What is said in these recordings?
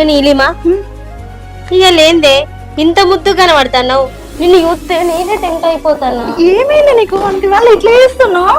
అవునే నీలిమా, ఇక లేందే ఇంత ముద్దు కనబడతావు. నిన్ను చూస్తే నేనే టెంక్ అయిపోతాను. ఏమైంది నీకు వంటి వాళ్ళు ఇట్లా చేస్తున్నావు?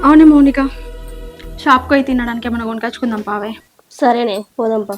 అవునే మౌనిక, షాప్కి పోయి తినడానికి ఏమైనా కొనుకొచ్చుకుందాం పావే. సరేనే పోదాంపా.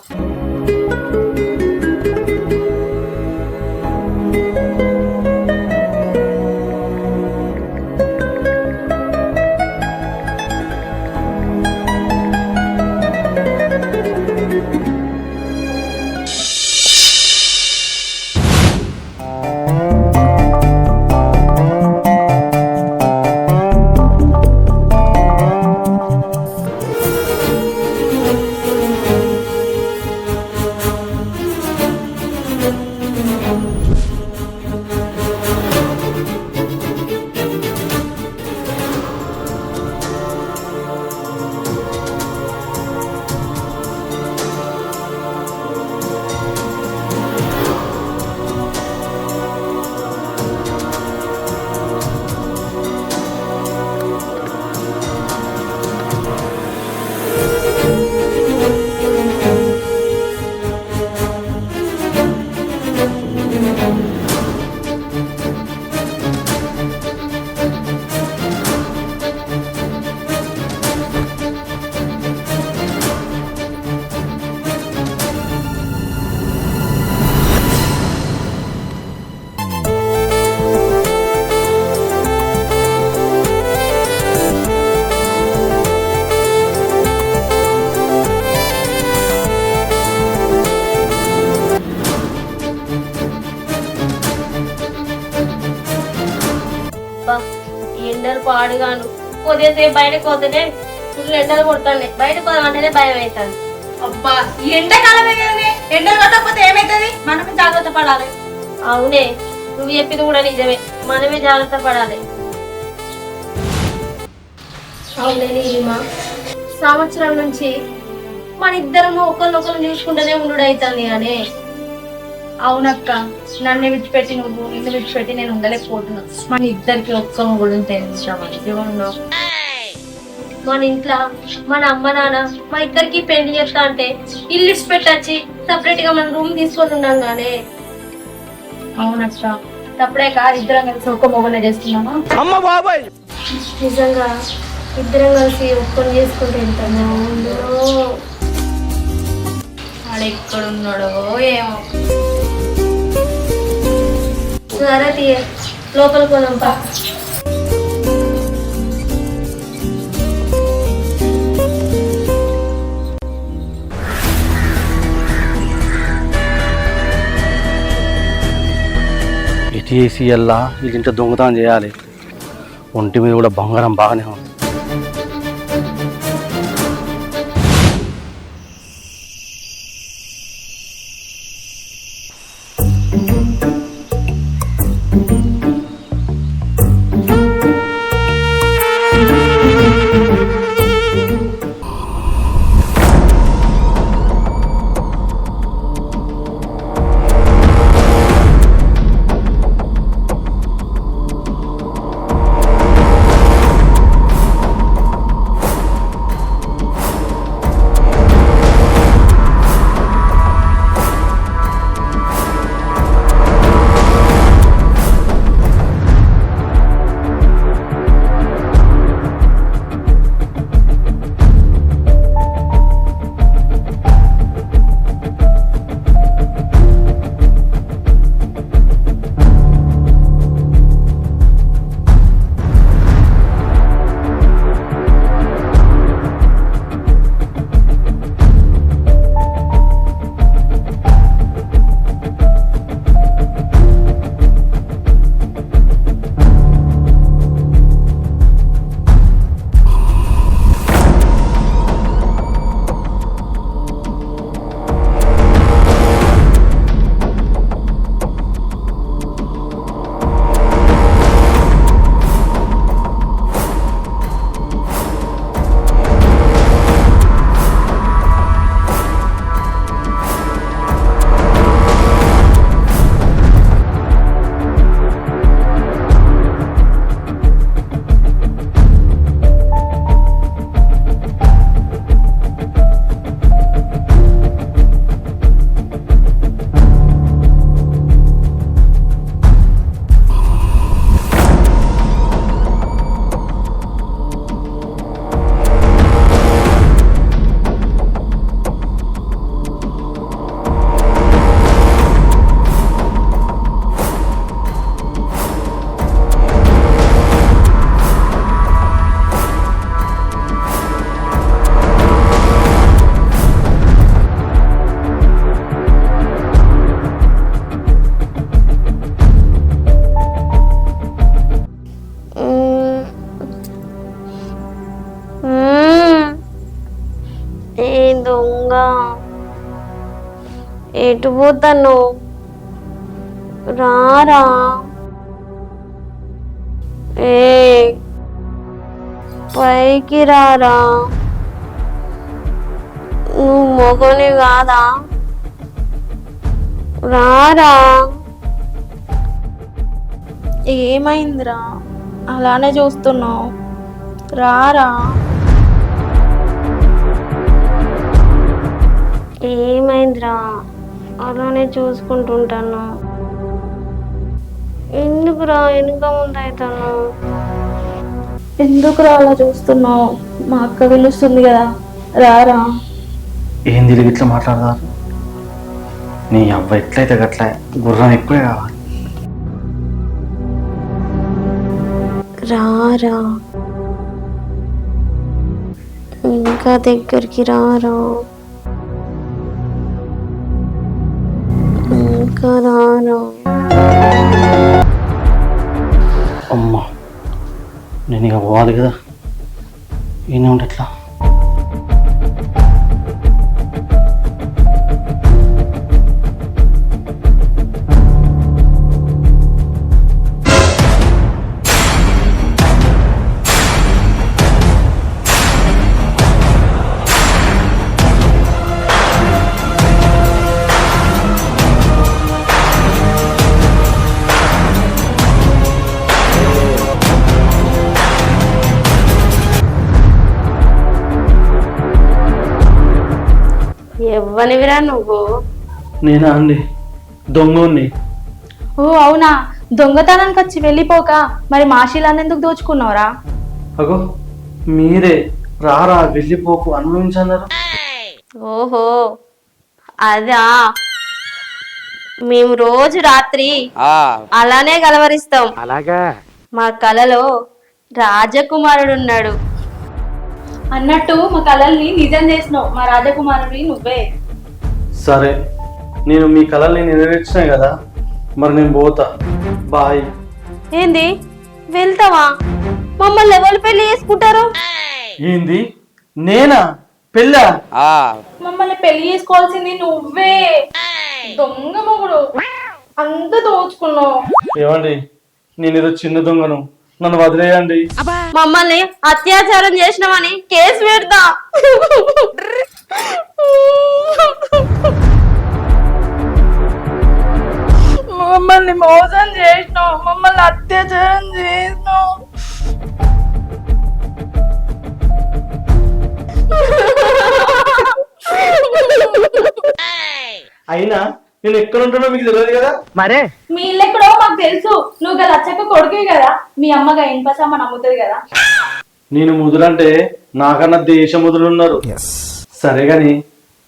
ఎండలు పాడుగాను కొద్దిసేపు బయటకు పోతేనే ఫుల్ ఎండలు కొడుతుంది. బయటకు పోదామంటేనే భయం అవుతుంది. అబ్బా ఎండాకాలమే కదనే, ఎండలు కొట్టకపోతే ఏమైతుంది? మనమే జాగ్రత్త పడాలి. అవునే, నువ్వు చెప్పింది కూడా నిజమే, మనమే జాగ్రత్త పడాలి. అవునే నీలిమా, సంవత్సరం నుంచి మన ఇద్దరము ఒకరినొకరు చూసుకుంటూనే ఉండు అవుతుంది కానీ. అవునక్క, నన్ను విడిచిపెట్టి నువ్వు, నిన్ను విడిచిపెట్టి నేను ఉండలేకపోతున్నా. మన ఇద్దరికి ఒక్క కూడా మంచిగా ఉన్నావు. మన ఇంట్లో మన అమ్మ నాన్న మా ఇద్దరికి పెళ్లి చేస్తా అంటే ఇల్లు ఇచ్చి పెట్టచ్చి సపరేట్ గా మనం రూమ్ తీసుకొని ఉన్నాం గానే. అవునక్క, తప్పుడే కాదు, ఇద్దరం కలిసి ఒక్క మొగనే చేస్తున్నామా? నిజంగా ఇద్దరం కలిసి ఒక్కని చేసుకుంటే ఎంత బాగుందో. వాడు ఎక్కడున్నాడో ఏమో. సరే తీయ, లోపలికి పోదాంపా. ఇటు చేసి వెళ్ళా ఇది ఇంత దొంగతనం చేయాలి. ఒంటి మీద కూడా బంగారం బాగానే ఉంది. ఎటు పోతాను? రారా. ఏ పైకి రారా. నువ్వు మొగని కాదా? రారా. ఏమైందిరా అలానే చూస్తున్నావు? రారా. ఏమైందిరా అలానే చూసుకుంటుంటాను? ఎందుకురా వెనుక ముందు అవుతాను? ఎందుకురా అలా చూస్తున్నావు? మా అక్క పిలుస్తుంది కదా, రారా. ఏంది వీళ్ళు ఇట్లా మాట్లాడతారు? నీ అవ్వ ఎట్లయితే గట్ల గుర్రం ఎక్కువే కావాలి. రారా, ఇంకా దగ్గరికి రారా, ఇంకా రారా. అమ్మా నేను ఇక పోవాలి కదా, ఈయన ఉంటే ఎట్లా? ఎవ్వనివిరా నువ్వు? నేనా అండి దొంగని? ఓ అవునా, దొంగతనానికి వచ్చి వెళ్ళిపోక మరి మాషీలాన్ని ఎందుకు దోచుకున్నావురా? అగో మీరే రారా వెళ్ళిపోకు అనుభవించన్నారు. ఓహో అదా. మేము రోజు రాత్రి అలానే కలవరిస్తాం. అలాగా? మా కలలో రాజకుమారుడు ఉన్నాడు. అన్నట్టు మా కళల్ని నిజం చేసినావు, మా రాజకుమారుడి నువ్వే. సరే నేను మీ కళల్ని నెరవేర్చినా కదా, మరి నేను పోతా. బాయ్. ఏంది వెళ్తావా? మమ్మల్ని ఎవరు పెళ్లి చేసుకుంటారు? ఏంది నేనా పెళ్ళా? మమ్మల్ని పెళ్లి చేసుకోవాల్సింది నువ్వే. దొంగ మొగుడు, అంత దోచుకున్నావు. ఏమండి నేను ఏదో చిన్న దొంగను, నన్ను వదిలేయండి. మమ్మల్ని అత్యాచారం చేసినామని కేసు పెడతా. మమ్మల్ని మోసం చేసినావు, మమ్మల్ని అత్యాచారం చేసినావు. అయినా నేను ఎక్కడ ఉంటానో మీకు తెలియదు కదా. మరే మీ ఇల్లు ఎక్కడో మాకు తెలుసు. నువ్వు గల అచ్చక్క కొడుకే కదా, మీ అమ్మగా ఇన్పసమ్మ నమ్ముతుంది కదా. నేను ముదులంటే నాకన్నా దేశ ముదులు ఉన్నారు. సరే గాని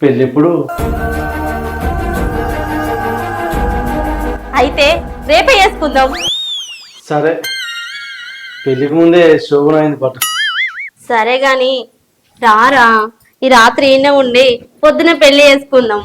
పెళ్ళెప్పుడు? అయితే రేపే చేసుకుందాం. సరే పెళ్ళికి ముందే శోభన అయింది పట్టు. సరే గాని రారా, ఈ రాత్రి ఈయన ఉండి పొద్దున పెళ్లి చేసుకుందాం.